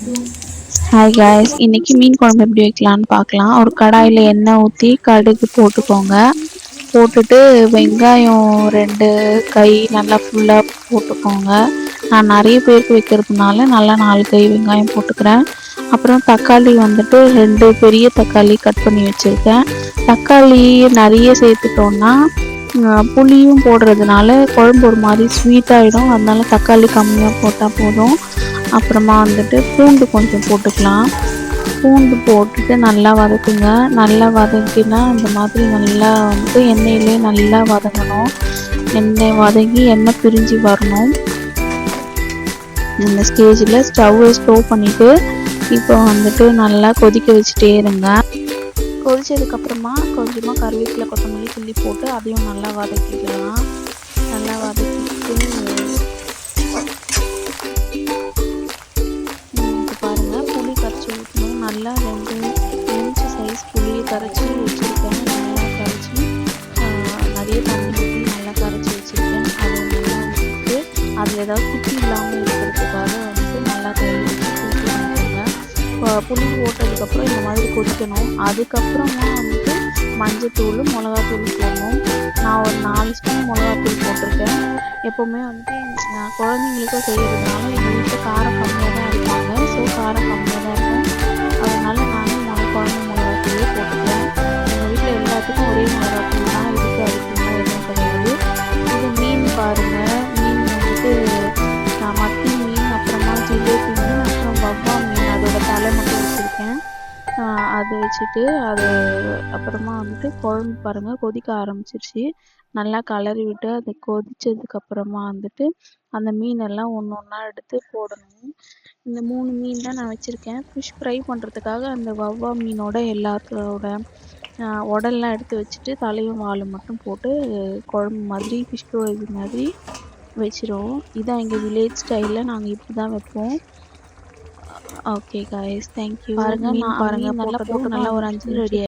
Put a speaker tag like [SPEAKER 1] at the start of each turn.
[SPEAKER 1] Hi guys, இன்னைக்கு மீன் குழம்பு எப்படி வைக்கலான்னு பார்க்கலாம். ஒரு கடாயில் எண்ணெய் ஊற்றி கடுகு போட்டுக்கோங்க. போட்டுட்டு வெங்காயம் 2 கை நல்லா ஃபுல்லாக போட்டுக்கோங்க. நான் நிறைய பேருக்கு வைக்கிறதுனால நல்லா 4 கை வெங்காயம் போட்டுக்கிறேன். அப்புறம் தக்காளி வந்துட்டு 2 பெரிய தக்காளி கட் பண்ணி வச்சுருக்கேன். தக்காளி நிறைய சேர்த்துட்டோன்னா புளியும் போடுறதுனால குழம்பு ஒரு மாதிரி ஸ்வீட்டாகிடும். அதனால தக்காளி கம்மியாக போட்டால் போதும். அப்புறமா வந்துட்டு பூண்டு கொஞ்சம் போட்டுக்கலாம். பூண்டு போட்டுட்டு நல்லா வதக்குங்க. நல்லா வதக்கினா இந்த மாதிரி நல்லா வந்து எண்ணெயிலே நல்லா வதங்கணும். எண்ணெய் வதங்கி எண்ணெய் பிரிஞ்சு வரணும். இந்த ஸ்டேஜில் ஸ்டவ்வை ஸ்டோவ் பண்ணிவிட்டு இப்போ வந்துட்டு நல்லா கொதிக்க வச்சுட்டே இருங்க. கொதிச்சதுக்கப்புறமா கொஞ்சமாக கருவேப்பிலை கொத்தமல்லி கிள்ளி போட்டு அதையும் நல்லா வதக்கிக்கலாம். நல்லா வதக்கிட்டு பாருங்கள், புளி கரைச்சி ஊற்றணும். நல்லா 2 இன்ச்சு சைஸ் புளியை கரைச்சி வச்சுருக்கேன். நல்லா கரைச்சி நிறைய தண்ணி ஊற்றி நல்லா கரைச்சி வச்சுருக்கேன். அதை நல்லா ஊற்றிட்டு அதில் ஏதாவது குட்டி இல்லாமல் இருக்கிறதுக்காக வந்து நல்லா கையில் வச்சு தூக்கி வந்துடுங்க. புளி போட்டதுக்கப்புறம் இந்த மாதிரி கொதிக்கணும். அதுக்கப்புறமா வந்துட்டு மஞ்சத்தூள் மிளகாத்தூள் போடணும். நான் ஒரு 4 ஸ்பூன் மிளகாத்தூள் போட்டிருக்கேன். எப்போவுமே வந்துட்டு நான் குழந்தைங்களுக்கும் செய்கிறதுனால எங்கள் வீட்டில் காரம் கம்மியாக தான் இருப்பாங்க. ஸோ காரம் கம்மியாக தான் இருக்கும். அதனால நானும் குழம்பு மிளகாத்தூளே போட்டுக்கிறேன். எங்கள் வீட்டில் எல்லாத்துக்கும் ஒரே மிளகாத்தூள் தான் இருக்குது. அதுக்குலாம் எதுவும் கிடையாது. இது மீன் பாருங்கள், மீன் வந்துட்டு மத்தி மீன், அப்புறமா ஜிலேபி மீன், அப்புறம் வவ்வா மீன், அதோட தலை மட்டும் வச்சுருக்கேன். அதை வச்சுட்டு அது அப்புறமா வந்துட்டு குழம்பு பாருங்கள் கொதிக்க ஆரம்பிச்சிருச்சு. நல்லா கலரி விட்டு அது கொதித்ததுக்கப்புறமா வந்துட்டு அந்த மீனெல்லாம் ஒன்று ஒன்றா எடுத்து போடணும். இந்த 3 மீன் தான் நான் வச்சுருக்கேன். ஃபிஷ் ஃப்ரை பண்ணுறதுக்காக அந்த வவ்வா மீனோட எல்லாத்தோட உடல்லாம் எடுத்து வச்சுட்டு தலையும் வாலும் மட்டும் போட்டு குழம்பு மாதிரி ஃபிஷ் ஃப்ரை மாதிரி வச்சிருவோம். இதான் எங்கள் வில்லேஜ் ஸ்டைலில் நாங்கள் இப்படி தான் வைப்போம். Okay guys, thank you. பாருங்கள், மீன் பாருங்கள், நல்லா போட்டு நல்லா ஒரு 5 ரெடி